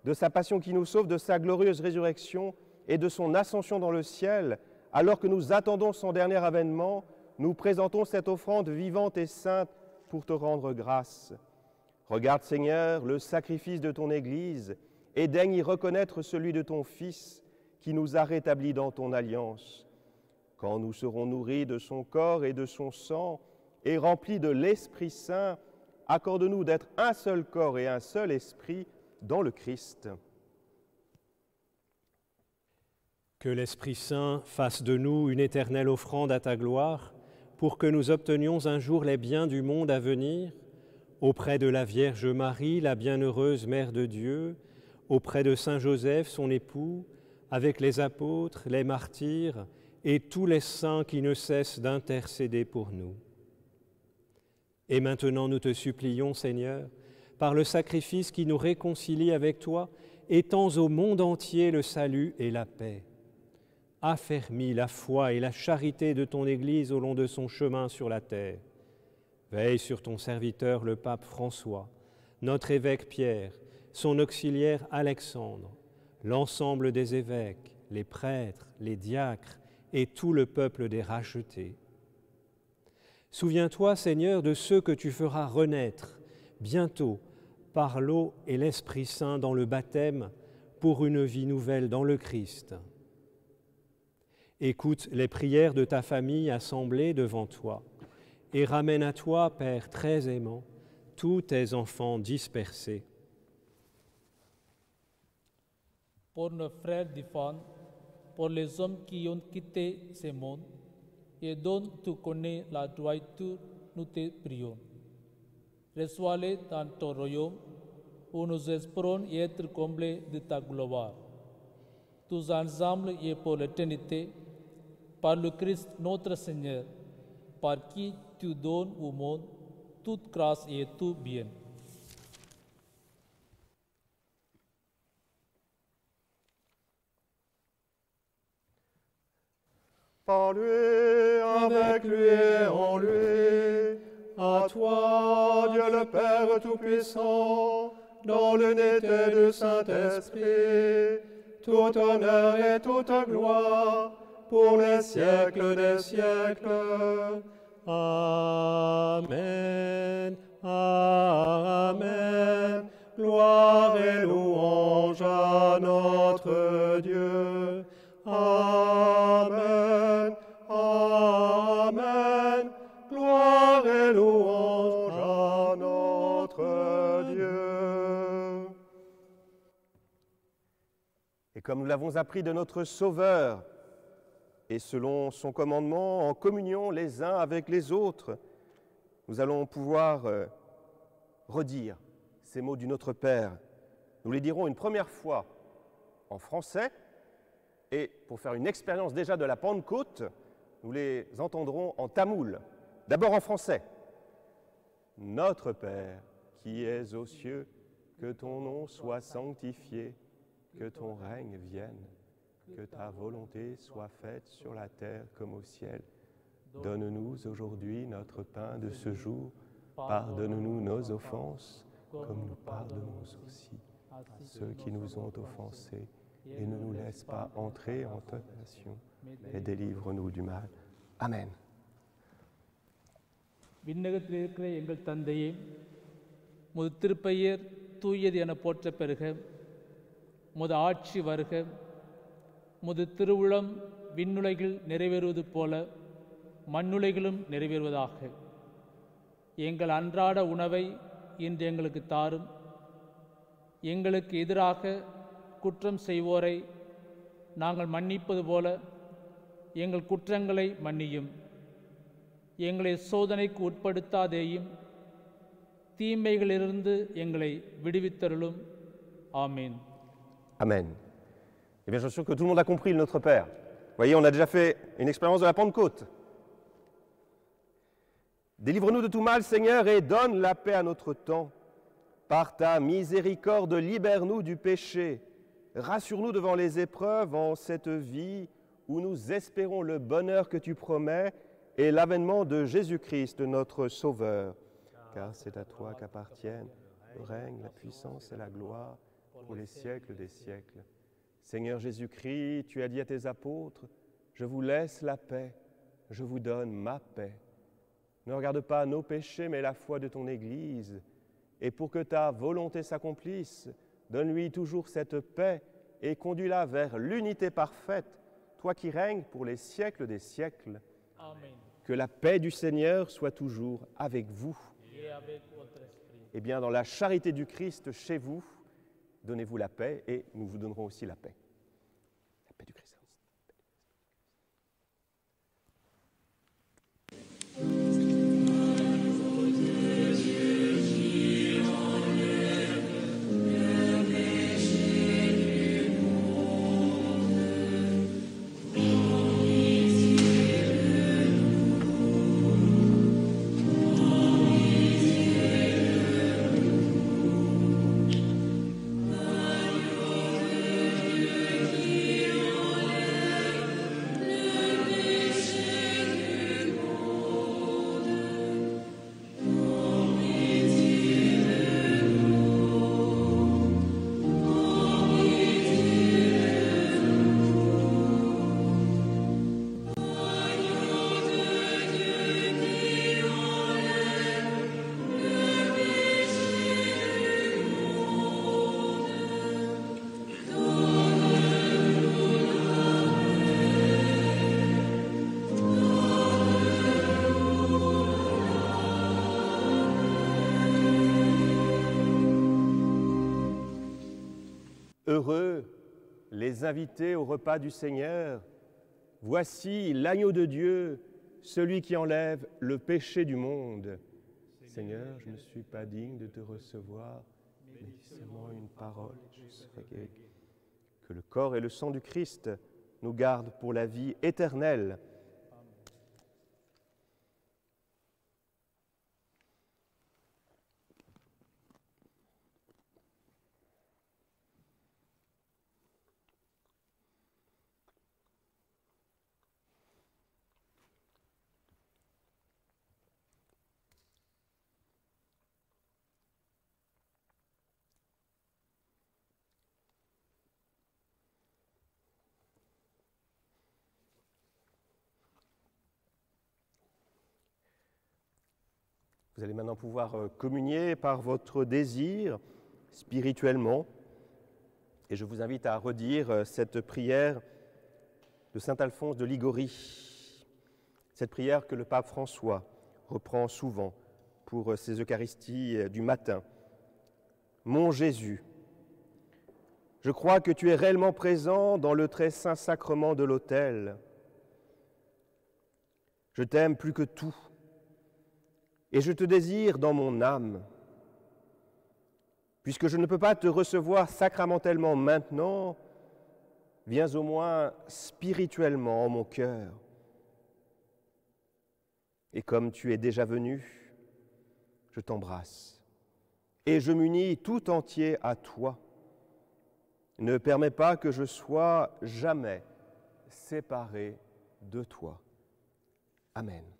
de sa passion qui nous sauve, de sa glorieuse résurrection et de son ascension dans le ciel, alors que nous attendons son dernier avènement, nous présentons cette offrande vivante et sainte pour te rendre grâce. Regarde, Seigneur, le sacrifice de ton Église et daigne y reconnaître celui de ton Fils qui nous a rétablis dans ton alliance. Quand nous serons nourris de son corps et de son sang et remplis de l'Esprit Saint, accorde-nous d'être un seul corps et un seul esprit dans le Christ. Que l'Esprit Saint fasse de nous une éternelle offrande à ta gloire, pour que nous obtenions un jour les biens du monde à venir, auprès de la Vierge Marie, la bienheureuse Mère de Dieu, auprès de Saint Joseph, son époux, avec les apôtres, les martyrs et tous les saints qui ne cessent d'intercéder pour nous. Et maintenant nous te supplions, Seigneur, par le sacrifice qui nous réconcilie avec toi, étends au monde entier le salut et la paix. Affermis la foi et la charité de ton Église au long de son chemin sur la terre. Veille sur ton serviteur le pape François, notre évêque Pierre, son auxiliaire Alexandre, l'ensemble des évêques, les prêtres, les diacres et tout le peuple des rachetés. Souviens-toi, Seigneur, de ceux que tu feras renaître bientôt par l'eau et l'Esprit Saint dans le baptême pour une vie nouvelle dans le Christ. Écoute les prières de ta famille assemblée devant toi et ramène à toi, Père très aimant, tous tes enfants dispersés. Pour nos frères défunts, pour les hommes qui ont quitté ce monde et dont tu connais la droiture, nous te prions. Reçois-les dans ton royaume, où nous espérons être comblés de ta gloire. Tous ensemble et pour l'éternité, par le Christ notre Seigneur, par qui tu donnes au monde toute grâce et tout bien. Par lui, avec lui et en lui, à toi, Dieu le Père Tout-Puissant, dans l'unité du Saint-Esprit, tout honneur et toute gloire, pour les siècles des siècles. Amen. Amen. Gloire et louange à notre Dieu. Amen. Amen. Gloire et louange à notre Dieu. Et comme nous l'avons appris de notre Sauveur, et selon son commandement, en communion les uns avec les autres, nous allons pouvoir redire ces mots du Notre Père. Nous les dirons une première fois en français, et pour faire une expérience déjà de la Pentecôte, nous les entendrons en tamoul. D'abord en français. Notre Père, qui es aux cieux, que ton nom soit sanctifié, que ton règne vienne. Que ta volonté soit faite sur la terre comme au ciel. Donne-nous aujourd'hui notre pain de ce jour. Pardonne-nous nos offenses, comme nous pardonnons aussi à ceux qui nous ont offensés. Et ne nous laisse pas entrer en tentation, et délivre-nous du mal. Amen. விண்ணகத்தில் இருக்கிற எங்கள் தந்தையே, உமது திருப்பெயர் தூயது என போற்ற பெறுக, உமது ஆட்சி வருக, உமது திருவுளம் விண்ணுலகில் நிறைவேறுவது போல மண்ணுலகிலும் நிறைவேறுவதாக. எங்கள் அன்றாட உணவை இன்று எங்களுக்கு தாரும். எங்களுக்கு எதிராக குற்றம் செய்வோரை நாங்கள் மன்னிப்பது போல எங்கள் குற்றங்களை மன்னியும். எங்களை சோதனைக்கு உட்படுத்தாதேயும், தீமைகளிலிருந்து எங்களை விடுவித்தருளும். ஆமீன். Amen. Eh bien, je suis sûr que tout le monde a compris le Notre Père. Vous voyez, on a déjà fait une expérience de la Pentecôte. Délivre-nous de tout mal, Seigneur, et donne la paix à notre temps. Par ta miséricorde, libère-nous du péché. Rassure-nous devant les épreuves en cette vie où nous espérons le bonheur que tu promets et l'avènement de Jésus-Christ, notre Sauveur. Car c'est à toi qu'appartiennent le règne, la puissance et la gloire pour les siècles des siècles. Seigneur Jésus-Christ, tu as dit à tes apôtres, « Je vous laisse la paix, je vous donne ma paix. » Ne regarde pas nos péchés, mais la foi de ton Église. Et pour que ta volonté s'accomplisse, donne-lui toujours cette paix et conduis-la vers l'unité parfaite, toi qui règnes pour les siècles des siècles. Amen. Que la paix du Seigneur soit toujours avec vous. Et avec votre esprit. Eh bien, dans la charité du Christ chez vous, donnez-vous la paix et nous vous donnerons aussi la paix. La paix du Christ. Heureux les invités au repas du Seigneur. Voici l'agneau de Dieu, celui qui enlève le péché du monde. Seigneur, je ne suis pas digne de te recevoir, mais dis seulement une parole et je serai guéri. Que le corps et le sang du Christ nous gardent pour la vie éternelle. Vous allez maintenant pouvoir communier par votre désir spirituellement. Et je vous invite à redire cette prière de saint Alphonse de Liguori, cette prière que le pape François reprend souvent pour ses Eucharisties du matin. Mon Jésus, je crois que tu es réellement présent dans le très saint sacrement de l'autel. Je t'aime plus que tout. Et je te désire dans mon âme. Puisque je ne peux pas te recevoir sacramentellement maintenant, viens au moins spirituellement en mon cœur. Et comme tu es déjà venu, je t'embrasse. Et je m'unis tout entier à toi. Ne permets pas que je sois jamais séparé de toi. Amen. Amen.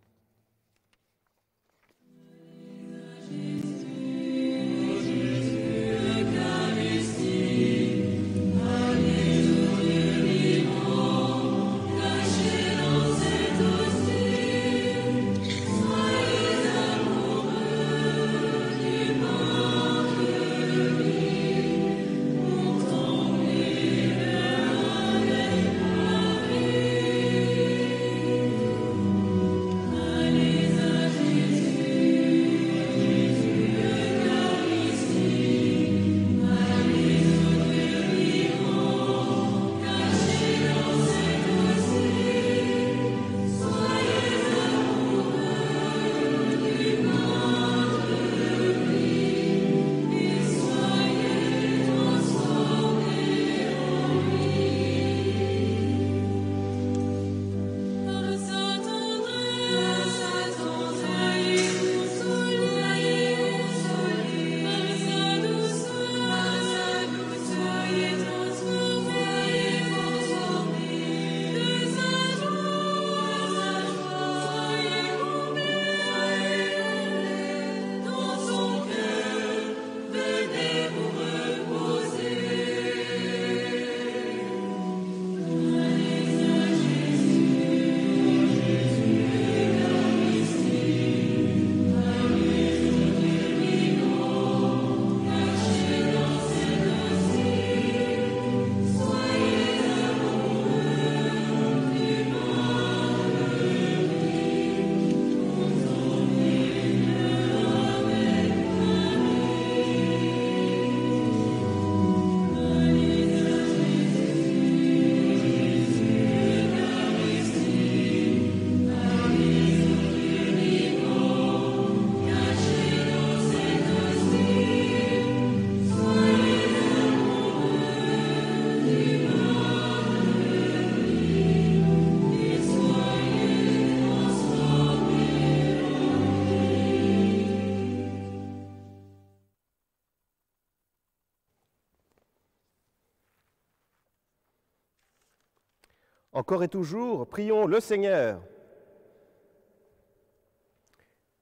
Encore et toujours, prions le Seigneur.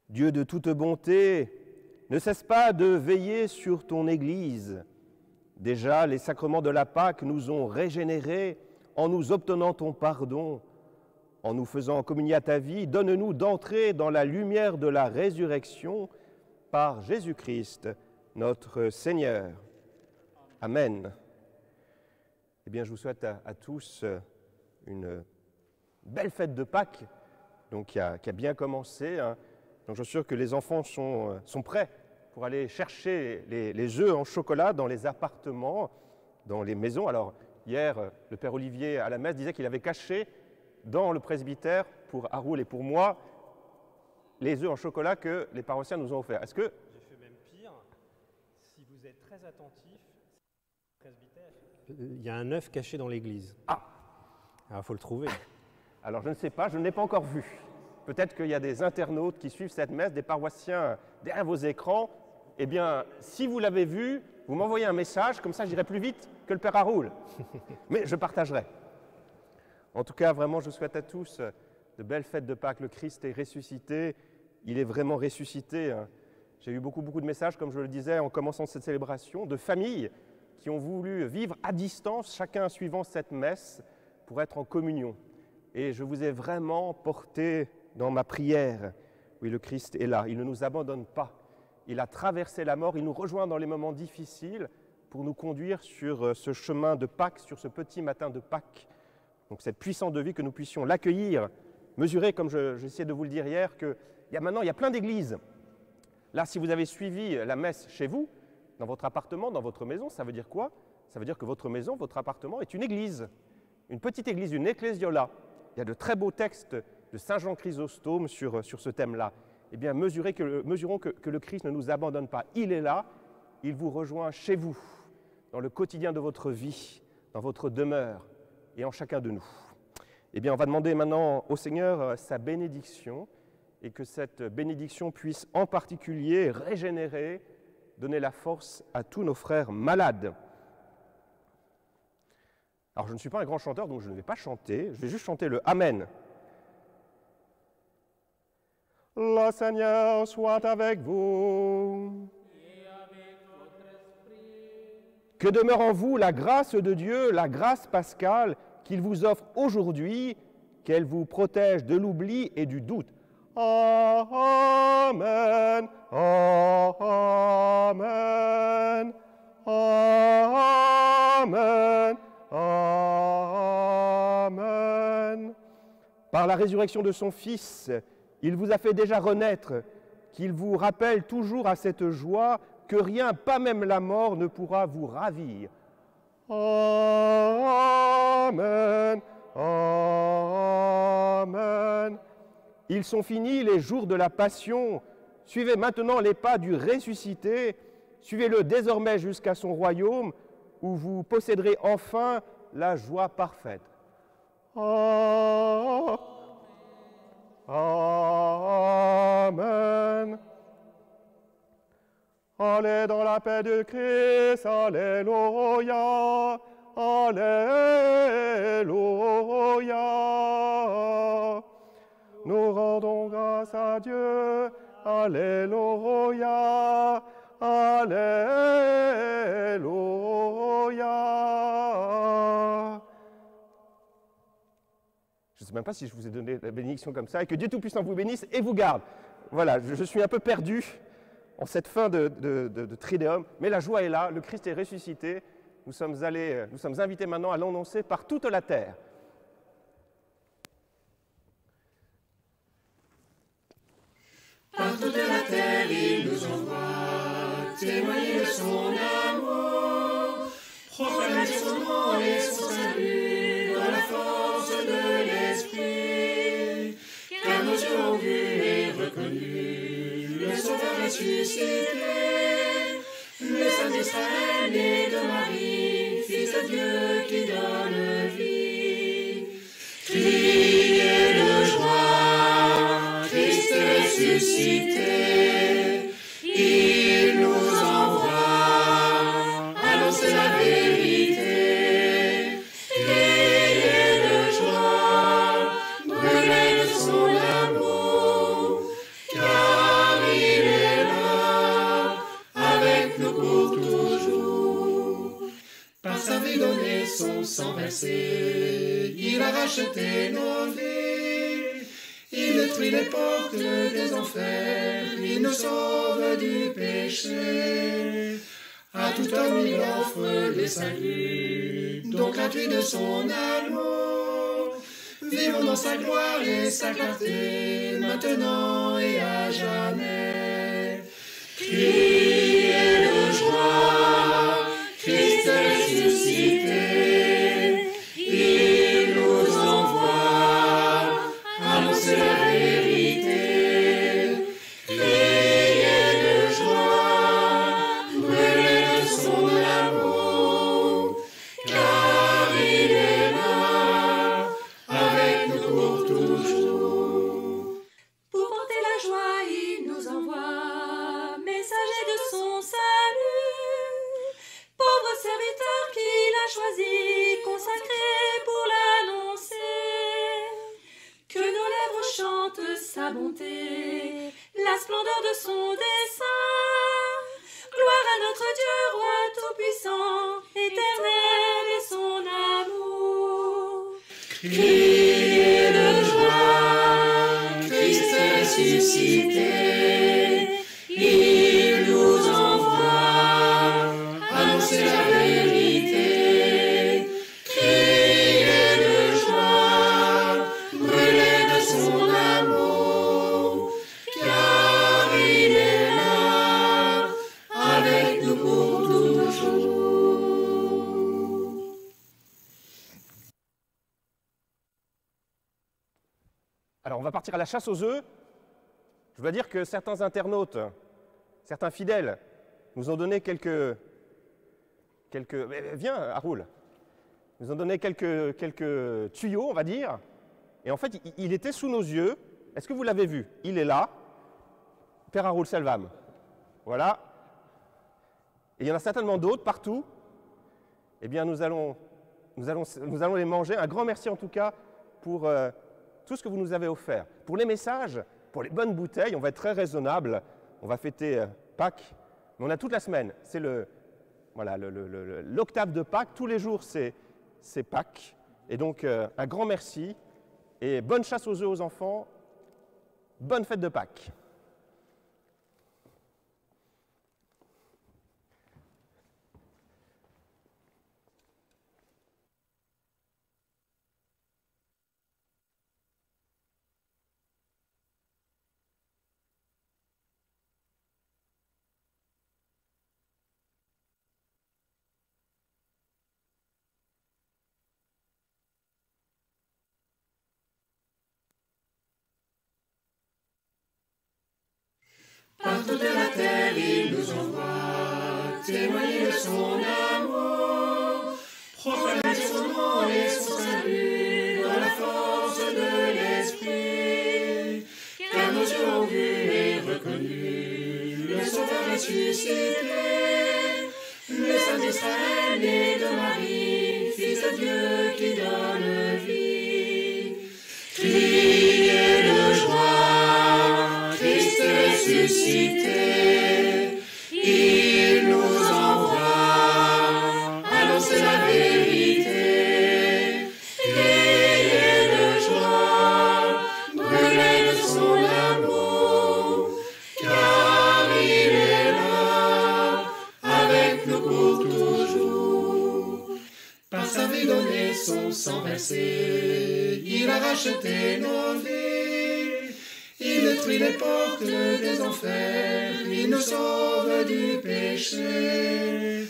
Dieu de toute bonté, ne cesse pas de veiller sur ton Église. Déjà, les sacrements de la Pâque nous ont régénérés en nous obtenant ton pardon, en nous faisant communier à ta vie. Donne-nous d'entrer dans la lumière de la résurrection par Jésus-Christ, notre Seigneur. Amen. Eh bien, je vous souhaite à tous une belle fête de Pâques, donc qui a bien commencé. Donc, je suis sûr que les enfants sont prêts pour aller chercher les œufs en chocolat dans les appartements, dans les maisons. Alors, hier, le Père Olivier à la messe disait qu'il avait caché dans le presbytère, pour Haroul et pour moi, les œufs en chocolat que les paroissiens nous ont offerts. Est-ce que... J'ai fait même pire. Si vous êtes très attentif, presbytère, il y a un œuf caché dans l'église. Ah! Alors, il faut le trouver. Alors, je ne sais pas, je ne l'ai pas encore vu. Peut-être qu'il y a des internautes qui suivent cette messe, des paroissiens derrière vos écrans. Eh bien, si vous l'avez vu, vous m'envoyez un message, comme ça j'irai plus vite que le Père Haroul. Mais je partagerai. En tout cas, vraiment, je souhaite à tous de belles fêtes de Pâques. Le Christ est ressuscité, il est vraiment ressuscité. J'ai eu beaucoup de messages, comme je le disais, en commençant cette célébration, de familles qui ont voulu vivre à distance, chacun suivant cette messe, pour être en communion. Et je vous ai vraiment porté dans ma prière. Oui, le Christ est là, il ne nous abandonne pas. Il a traversé la mort, il nous rejoint dans les moments difficiles pour nous conduire sur ce chemin de Pâques, sur ce petit matin de Pâques. Donc cette puissance de vie, que nous puissions l'accueillir, mesurer, comme j'essayais de vous le dire hier, qu'il y a plein d'églises. Là, si vous avez suivi la messe chez vous, dans votre appartement, dans votre maison, ça veut dire quoi? Ça veut dire que votre maison, votre appartement est une église, une petite église, une ecclésiola. Il y a de très beaux textes de Saint Jean Chrysostome sur ce thème-là. Eh bien, mesurons que le Christ ne nous abandonne pas. Il est là, il vous rejoint chez vous, dans le quotidien de votre vie, dans votre demeure et en chacun de nous. Eh bien, on va demander maintenant au Seigneur sa bénédiction et que cette bénédiction puisse en particulier régénérer, donner la force à tous nos frères malades. Alors, je ne suis pas un grand chanteur, donc je ne vais pas chanter, je vais juste chanter le Amen. Le Seigneur soit avec vous. Et avec votre esprit. Que demeure en vous la grâce de Dieu, la grâce pascale qu'il vous offre aujourd'hui, qu'elle vous protège de l'oubli et du doute. Amen. Amen. Amen. Amen. Par la résurrection de son Fils, il vous a fait déjà renaître, qu'il vous rappelle toujours à cette joie que rien, pas même la mort, ne pourra vous ravir. Amen. Amen. Ils sont finis les jours de la passion. Suivez maintenant les pas du ressuscité. Suivez-le désormais jusqu'à son royaume, où vous posséderez enfin la joie parfaite. Amen. Allez dans la paix de Christ, alléluia, alléluia. Nous rendons grâce à Dieu, alléluia, alléluia. Je ne sais même pas si je vous ai donné la bénédiction comme ça, et que Dieu Tout-Puissant vous bénisse et vous garde. Voilà, je suis un peu perdu en cette fin de Triduum, mais la joie est là, le Christ est ressuscité. Nous sommes invités maintenant à l'annoncer par toute la terre. Par toute la terre, il nous envoie témoigner de son amour, proclamer son nom et son salut dans la force de l'Esprit. Car nos yeux ont vu et reconnu le Sauveur ressuscité, le Saint d'Israël né de Marie, Fils de Dieu qui donne vie. Criez de joie, Christ ressuscité, il nous envoie annoncer la vérité. Criez de joie, son sang versé, il a racheté nos vies. Il détruit les portes des enfers, il nous sauve du péché. À tout homme il offre le salut, donc gratuit de son amour. Vivons dans sa gloire et sa clarté, maintenant et à jamais. Criez de joie, Christ est ressuscité, il nous envoie annoncer la vérité. Criez de joie, brûlez de son amour, car il est là, avec nous pour toujours. Pour porter la joie, il nous envoie, messager de son salut. Pauvre serviteur qu'il a choisi, consacré pour l'annoncer. Que nos lèvres chantent sa bonté, la splendeur de son dessein. Gloire à notre Dieu, roi tout-puissant, éternel est son amour. Criez de joie, Christ est ressuscité, il nous envoie annoncer la vérité. Criez de joie, brûlez de son amour, car il est là, avec nous pour toujours. Alors, on va partir à la chasse aux œufs. Je dois dire que certains internautes, certains fidèles, nous ont donné quelques viens, Haroul. Nous ont donné quelques tuyaux, on va dire. Et en fait, il était sous nos yeux. Est-ce que vous l'avez vu? Il est là. Père Haroul Selvam. Voilà. Et il y en a certainement d'autres partout. Eh bien, nous allons les manger. Un grand merci en tout cas pour tout ce que vous nous avez offert. Pour les messages, pour les bonnes bouteilles, on va être très raisonnable. On va fêter Pâques, mais on a toute la semaine. C'est l'octave de Pâques. Tous les jours, c'est Pâques. Et donc, un grand merci et bonne chasse aux œufs aux enfants. Bonne fête de Pâques. Par toute la terre, il nous envoie témoigner de son amour, proclamer son nom et son salut dans la force de l'Esprit. Car nos yeux ont vu et reconnu le Sauveur ressuscité, le Saint d'Israël né de Marie, Fils de Dieu qui donne vie. Criez de joie, Christ est ressuscité, il nous envoie annoncer la vérité. Criez de joie, brûlez de son amour, car il est là, avec nous pour toujours. Par sa vie donnée, son sang versé, il a racheté nos vies. Il détruit les portes des enfers, il nous sauve du péché.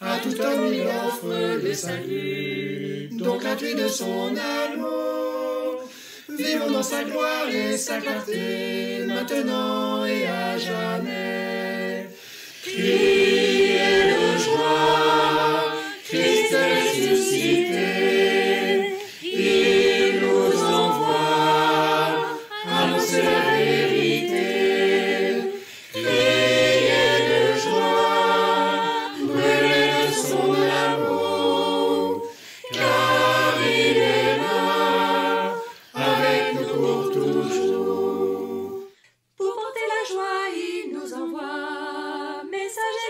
À tout homme il offre le salut, donc gratuit de son amour. Vivons dans sa gloire et sa clarté, maintenant et à jamais. Criez de joie, Christ est ressuscité, il nous envoie annoncer la vérité. Criez de joie, brûlez de son amour, car il est là, avec nous pour toujours. Pour porter la joie, il nous envoie, messager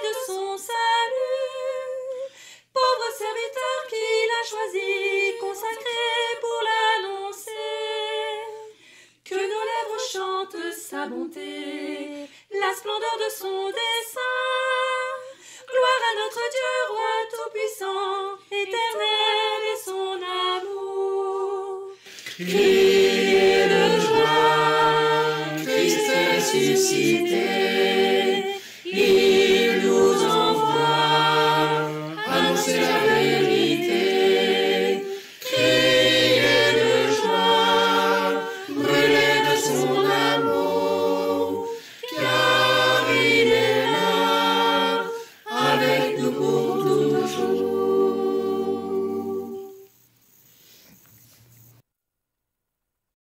volonté, la splendeur de son dessein. Gloire à notre Dieu, roi tout-puissant, éternel est son amour. Criez de joie, Christ est ressuscité.